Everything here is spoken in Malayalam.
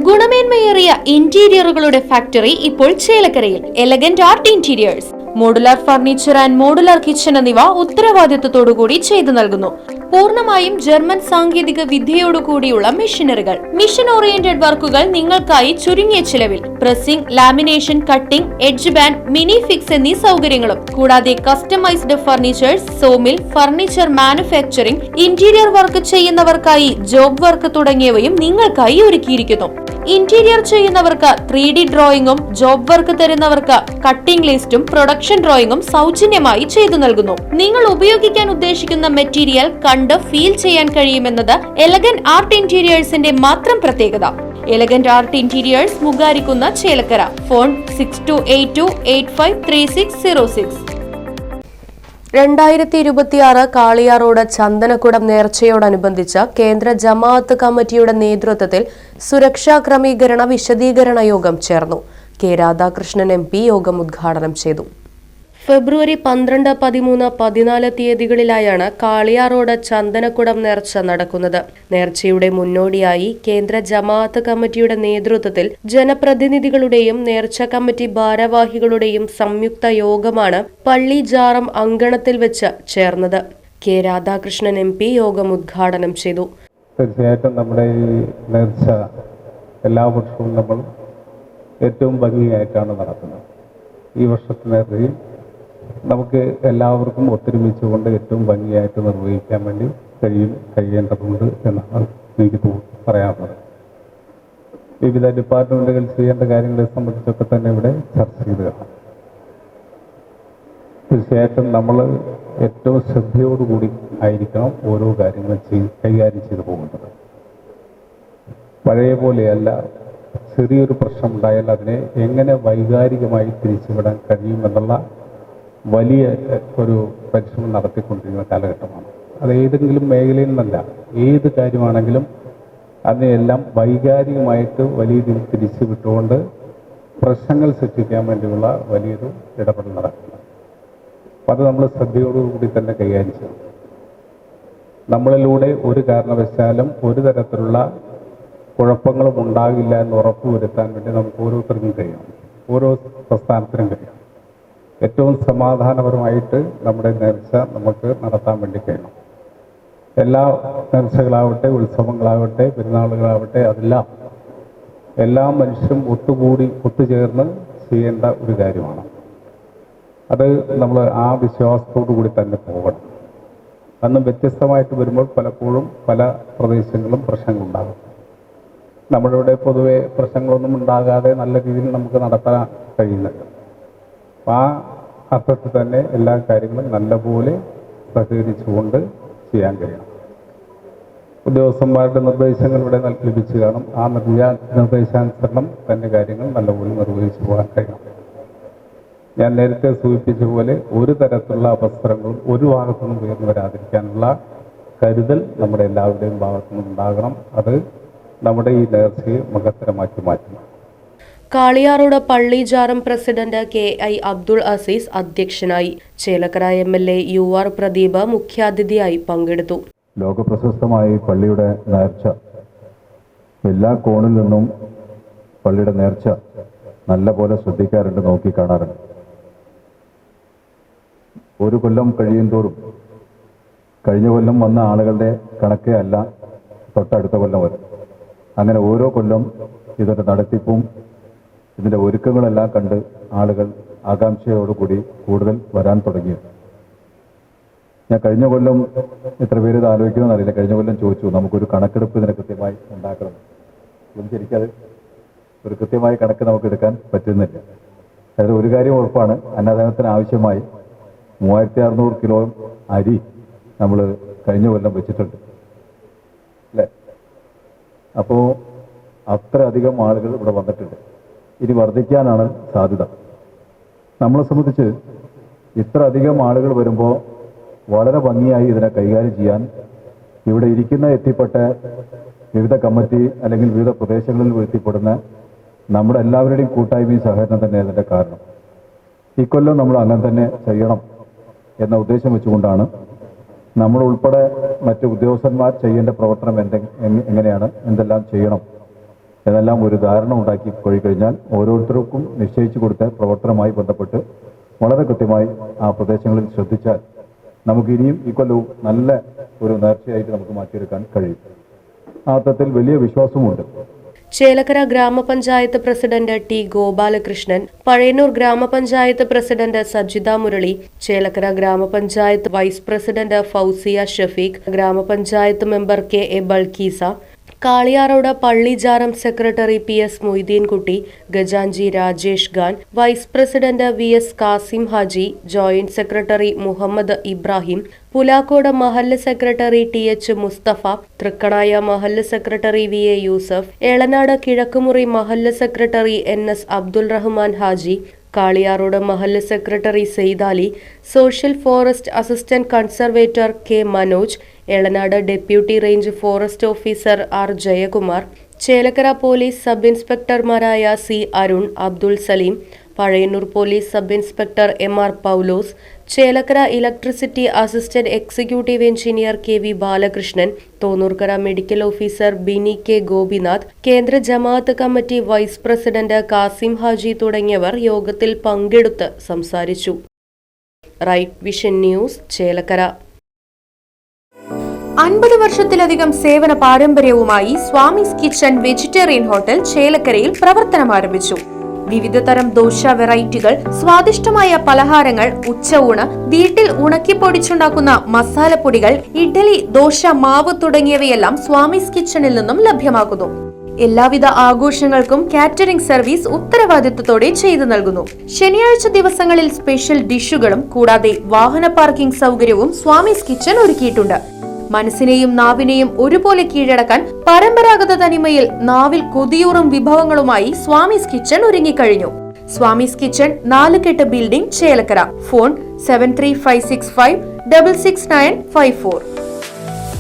ഗുണമേന്മയേറിയ ഇന്റീരിയറുകളുടെ ഫാക്ടറി ഇപ്പോൾ ചേലക്കരയിൽ. Elegant art interiors, modular furniture and modular kitchen എന്നിവ ഉത്തരവാദിത്തത്തോടുകൂടി ചെയ്തു നൽകുന്നു. പൂർണ്ണമായും ജർമ്മൻ സാങ്കേതിക വിദ്യയോടുകൂടിയുള്ള മെഷീനറികൾ, മിഷൻ ഓറിയന്റഡ് വർക്കുകൾ നിങ്ങൾക്കായി ചുരുങ്ങിയ ചിലവിൽ. Pressing, lamination, cutting, edge band, mini fix എന്നീ സൗകര്യങ്ങളും കൂടാതെ customised furnitures, sawmill, furniture manufacturing, interior work ചെയ്യുന്നവർക്കായി ജോബ് വർക്ക് തുടങ്ങിയവയും നിങ്ങൾക്കായി ഒരുക്കിയിരിക്കുന്നു. ഇന്റീരിയർ ചെയ്യുന്നവർക്ക് 3D ഡ്രോയിങ്ങും, ജോബ് വർക്ക് തരുന്നവർക്ക് കട്ടിംഗ് ലിസ്റ്റും പ്രൊഡക്ഷൻ ഡ്രോയിങ്ങും സൗജന്യമായി ചെയ്തു നൽകുന്നു. നിങ്ങൾ ഉപയോഗിക്കാൻ ഉദ്ദേശിക്കുന്ന മെറ്റീരിയൽ കണ്ട് ഫീൽ ചെയ്യാൻ കഴിയുമെന്നത് എലഗന്റ് ആർട്ട് ഇന്റീരിയേഴ്സിന്റെ മാത്രം പ്രത്യേകത. എലഗന്റ് ആർട്ട് ഇന്റീരിയേഴ്സ്, മുഗാരിക്കുന്ന, ചേലക്കര. ഫോൺ 6282853606. 2026 കാളിയാറോഡ് ചന്ദനക്കുടം നേർച്ചയോടനുബന്ധിച്ച് കേന്ദ്ര ജമാഅത്ത് കമ്മിറ്റിയുടെ നേതൃത്വത്തിൽ സുരക്ഷാ ക്രമീകരണ വിശദീകരണ യോഗം ചേർന്നു. കെ രാധാകൃഷ്ണൻ MP യോഗം ഉദ്ഘാടനം ചെയ്തു. ഫെബ്രുവരി 12, 13, 14 തീയതികളിലായാണ് കാളിയാറോഡ് ചന്ദനക്കുടം നേർച്ച നടക്കുന്നത്. നേർച്ചയുടെ മുന്നോടിയായി കേന്ദ്ര ജമാഅത്ത് കമ്മിറ്റിയുടെ നേതൃത്വത്തിൽ ജനപ്രതിനിധികളുടെയും നേർച്ച കമ്മിറ്റി ഭാരവാഹികളുടെയും സംയുക്ത യോഗമാണ് പള്ളി ജാറം അങ്കണത്തിൽ വെച്ച് ചേർന്നത്. കെ രാധാകൃഷ്ണൻ MP യോഗം ഉദ്ഘാടനം ചെയ്തു. തീർച്ചയായിട്ടും നമ്മുടെ ഈ നേർച്ച എല്ലാ വർഷവും നമ്മൾ ഏറ്റവും ഭംഗിയായിട്ടാണ് നടത്തുന്നത്. ഈ വർഷത്തെ നേർച്ചയിൽ നമുക്ക് എല്ലാവർക്കും ഒത്തൊരുമിച്ചുകൊണ്ട് ഏറ്റവും ഭംഗിയായിട്ട് നിർവഹിക്കാൻ വേണ്ടി കഴിയേണ്ടതുണ്ട് എന്നാണ് എനിക്ക് പറയാനുള്ളത്. വിവിധ ഡിപ്പാർട്ട്മെൻറ്റുകൾ ചെയ്യേണ്ട കാര്യങ്ങളെ സംബന്ധിച്ചൊക്കെ തന്നെ ഇവിടെ ചർച്ച ചെയ്ത് കാണാം. തീർച്ചയായിട്ടും നമ്മൾ ഏറ്റവും ശ്രദ്ധയോടുകൂടി ആയിരിക്കണം ഓരോ കാര്യങ്ങളും കൈകാര്യം ചെയ്തു പോകേണ്ടത്. പഴയ പോലെയല്ല, ചെറിയൊരു പ്രശ്നമുണ്ടായാൽ അതിനെ എങ്ങനെ വൈകാരികമായി തിരിച്ചുവിടാൻ കഴിയുമെന്നുള്ള വലിയ ഒരു പരിശ്രമം നടത്തിക്കൊണ്ടിരിക്കുന്ന കാലഘട്ടമാണ്. അത് ഏതെങ്കിലും മേഖലയിൽ നിന്നല്ല, ഏത് കാര്യമാണെങ്കിലും അതിനെല്ലാം വൈകാരികമായിട്ട് വലിയ രീതിയിൽ തിരിച്ചു വിട്ടുകൊണ്ട് പ്രശ്നങ്ങൾ സൃഷ്ടിക്കാൻ വേണ്ടിയുള്ള വലിയൊരു ഇടപെടൽ നടക്കുന്നത്. അപ്പം അത് നമ്മൾ ശ്രദ്ധയോടുകൂടി തന്നെ കൈകാര്യം ചെയ്യണം. നമ്മളിലൂടെ ഒരു കാരണവശാലും ഒരു തരത്തിലുള്ള കുഴപ്പങ്ങളും ഉണ്ടാകില്ല എന്ന് ഉറപ്പുവരുത്താൻ വേണ്ടി നമുക്ക് ഓരോരുത്തർക്കും കഴിയണം, ഓരോ പ്രസ്ഥാനത്തിനും കഴിയണം. ഏറ്റവും സമാധാനപരമായിട്ട് നമ്മുടെ നേർച്ച നമുക്ക് നടത്താൻ വേണ്ടി കഴിയണം. എല്ലാ നേർച്ചകളാവട്ടെ, ഉത്സവങ്ങളാവട്ടെ, പെരുന്നാളുകളാവട്ടെ, അതെല്ലാം എല്ലാ മനുഷ്യരും ഒത്തുചേർന്ന് ചെയ്യേണ്ട ഒരു കാര്യമാണ്. അത് നമ്മൾ ആ വിശ്വാസത്തോടു കൂടി തന്നെ പോകണം. അന്നും വ്യത്യസ്തമായിട്ട് വരുമ്പോൾ പലപ്പോഴും പല പ്രദേശങ്ങളിലും പ്രശ്നങ്ങളുണ്ടാകും. നമ്മുടെ ഇവിടെ പൊതുവെ പ്രശ്നങ്ങളൊന്നും ഉണ്ടാകാതെ നല്ല രീതിയിൽ നമുക്ക് നടത്താൻ കഴിയുന്നുണ്ട്. ആ അർത്ഥത്തിൽ തന്നെ എല്ലാ കാര്യങ്ങളും നല്ലപോലെ സഹകരിച്ചുകൊണ്ട് ചെയ്യാൻ കഴിയണം. ഉദ്യോഗസ്ഥന്മാരുടെ നിർദ്ദേശങ്ങൾ ഇവിടെ ലഭിച്ചു കാണും. ആ നിർദ്ദേശാനുസരണം തൻ്റെ കാര്യങ്ങൾ നല്ലപോലെ നിർവഹിച്ചു പോകാൻ കഴിയണം. ഞാൻ നേരത്തെ സൂചിപ്പിച്ച പോലെ ഒരു തരത്തിലുള്ള അവസരങ്ങളും ഒരു ഭാഗത്തുനിന്നും ഉയർന്നു വരാതിരിക്കാനുള്ള കരുതൽ നമ്മുടെ എല്ലാവരുടെയും ഭാഗത്തുനിന്നും ഉണ്ടാകണം. അത് നമ്മുടെ ഈ നേർച്ചയെ മഹത്തരമാക്കി മാറ്റണം. കാളിയാറോഡ് പള്ളി ജാറം പ്രസിഡന്റ് KI അബ്ദുൾ അസീസ് അധ്യക്ഷനായി. ചേലക്കര MLA UR പ്രദീപ് മുഖ്യാതിഥിയായി പങ്കെടുത്തു. ലോകപ്രശസ്തമായി പള്ളിയുടെ നേർച്ച, എല്ലാ കോണിൽ നിന്നും പള്ളിയുടെ നേർച്ച നല്ല പോലെ ശ്രദ്ധിക്കാറുണ്ട്, നോക്കി കാണാറുണ്ട്. ഒരു കൊല്ലം കഴിയുന്തോറും കഴിഞ്ഞ കൊല്ലം വന്ന ആളുകളുടെ കണക്കേ അല്ല തൊട്ടടുത്ത കൊല്ലം വരും. അങ്ങനെ ഓരോ കൊല്ലം ഇതിൻ്റെ നടത്തിപ്പും ഇതിൻ്റെ ഒരുക്കങ്ങളെല്ലാം കണ്ട് ആളുകൾ ആകാംക്ഷയോടുകൂടി കൂടുതൽ വരാൻ തുടങ്ങി. ഞാൻ കഴിഞ്ഞ കൊല്ലം എത്ര പേര് ഇത് ആലോചിക്കണമെന്ന് അറിയില്ല. കഴിഞ്ഞ കൊല്ലം ചോദിച്ചു, നമുക്കൊരു കണക്കെടുപ്പ് ഇതിനെ കൃത്യമായി ഉണ്ടാക്കണം. ശരിക്കത് ഒരു കൃത്യമായ കണക്ക് നമുക്ക് എടുക്കാൻ പറ്റുന്നില്ല. അതായത് ഒരു കാര്യം ഉറപ്പാണ്, അന്നദാനത്തിന് ആവശ്യമായി 3600 കിലോ അരി നമ്മൾ കഴിഞ്ഞ കൊല്ലം വെച്ചിട്ടുണ്ട് അല്ലേ? അപ്പോൾ അത്ര അധികം ആളുകൾ ഇവിടെ വന്നിട്ടുണ്ട്. ഇനി വർദ്ധിക്കാനാണ് സാധ്യത. നമ്മളെ സംബന്ധിച്ച് ഇത്ര അധികം ആളുകൾ വരുമ്പോൾ വളരെ ഭംഗിയായി ഇതിനെ കൈകാര്യം ചെയ്യാൻ ഇവിടെ എത്തിപ്പെട്ട വിവിധ കമ്മിറ്റി അല്ലെങ്കിൽ വിവിധ പ്രദേശങ്ങളിൽ എത്തിപ്പെടുന്ന നമ്മുടെ എല്ലാവരുടെയും കൂട്ടായ്മയും സഹകരണം തന്നെ അതിൻ്റെ കാരണം. ഇക്കൊല്ലം നമ്മൾ അങ്ങനെ തന്നെ ചെയ്യണം എന്ന ഉദ്ദേശം വെച്ചുകൊണ്ടാണ് നമ്മൾ ഉൾപ്പെടെ മറ്റ് ഉദ്യോഗസ്ഥന്മാർ ചെയ്യേണ്ട പ്രവർത്തനം എങ്ങനെയാണ്, എന്തെല്ലാം ചെയ്യണം എന്നെല്ലാം ഒരു ധാരണ ഉണ്ടാക്കി കഴിഞ്ഞാൽ ഓരോരുത്തർക്കും നിശ്ചയിച്ചു കൊടുത്ത പ്രവർത്തനവുമായി ബന്ധപ്പെട്ട് വളരെ കൃത്യമായി ആ പ്രദേശങ്ങളിൽ ശ്രദ്ധിച്ചാൽ നമുക്ക് ഇനിയും ഈ കൊല്ലവും നല്ല ഒരു നേർച്ചയായിട്ട് നമുക്ക് മാറ്റിയെടുക്കാൻ കഴിയും. ആ അർത്ഥത്തിൽ വലിയ വിശ്വാസമുണ്ട്. ചേലക്കര ഗ്രാമപഞ്ചായത്ത് പ്രസിഡന്റ് ടി ഗോപാലകൃഷ്ണൻ, പഴയന്നൂർ ഗ്രാമപഞ്ചായത്ത് പ്രസിഡന്റ് സജിത മുരളി, ചേലക്കര ഗ്രാമപഞ്ചായത്ത് വൈസ് പ്രസിഡന്റ് ഫൗസിയ ഷഫീഖ്, ഗ്രാമപഞ്ചായത്ത് member K A Balkees, Kaliyarode പള്ളിജാറം സെക്രട്ടറി പി എസ് മൊയ്തീൻകുട്ടി, ഗജാഞ്ചി Rajesh Khan, vice president V S Kasim Haji, joint secretary Muhammad Ibrahim, Pulakode മഹല്ല് സെക്രട്ടറി ടി എച്ച് മുസ്തഫ, തൃക്കണായ മഹല്ല് secretary V A Yusuf, Elanad Kizhakkumuri മഹല്ല് secretary N S Abdul Rahman Haji, Kaliyarode മഹല്ല് secretary Saidali, social forest assistant conservator K Manoj, Elanad deputy range forest officer R Jayakumar, Chelakkara police sub ഇൻസ്പെക്ടർമാരായ C Arun, Abdul Saleem, Pazhayannur police sub inspector M R Paulose, Chelakkara electricity assistant executive engineer K V Balakrishnan, Thonnurkara medical officer Bini K Gopinath, കേന്ദ്ര ജമാഅത്ത് committee vice president Kasim Haji തുടങ്ങിയവർ യോഗത്തിൽ പങ്കെടുത്ത് സംസാരിച്ചു. Right vision news, Chelakkara. 50 വർഷത്തിലധികം സേവന പാരമ്പര്യവുമായി സ്വാമീസ് കിച്ചൺ വെജിറ്റേറിയൻ ഹോട്ടൽ ചേലക്കരയിൽ പ്രവർത്തനം ആരംഭിച്ചു. വിവിധ തരം ദോശ വെറൈറ്റികൾ, സ്വാദിഷ്ടമായ പലഹാരങ്ങൾ, ഉച്ചയൂണ്, വീട്ടിൽ ഉണക്കിപ്പൊടിച്ചുണ്ടാക്കുന്ന മസാലപ്പൊടികൾ, ഇഡ്ഡലി, ദോശ മാവ് തുടങ്ങിയവയെല്ലാം സ്വാമീസ് കിച്ചണിൽ നിന്നും ലഭ്യമാക്കുന്നു. എല്ലാവിധ ആഘോഷങ്ങൾക്കും കാറ്ററിംഗ് സർവീസ് ഉത്തരവാദിത്വത്തോടെ ചെയ്തു നൽകുന്നു. ശനിയാഴ്ച ദിവസങ്ങളിൽ സ്പെഷ്യൽ ഡിഷുകളും കൂടാതെ വാഹന പാർക്കിംഗ് സൗകര്യവും സ്വാമീസ് കിച്ചൺ ഒരുക്കിയിട്ടുണ്ട്. മനസ്സിനെയും നാവിനെയും ഒരുപോലെ കീഴടക്കാൻ പരമ്പരാഗത തനിമയിൽ നാവിൽ കൊതിയൂറും വിഭവങ്ങളുമായി സ്വാമീസ് കിച്ചൺ ഒരുങ്ങിക്കഴിഞ്ഞു. Swamy's kitchen 4 building, Chelakkara. Phone 7356566954.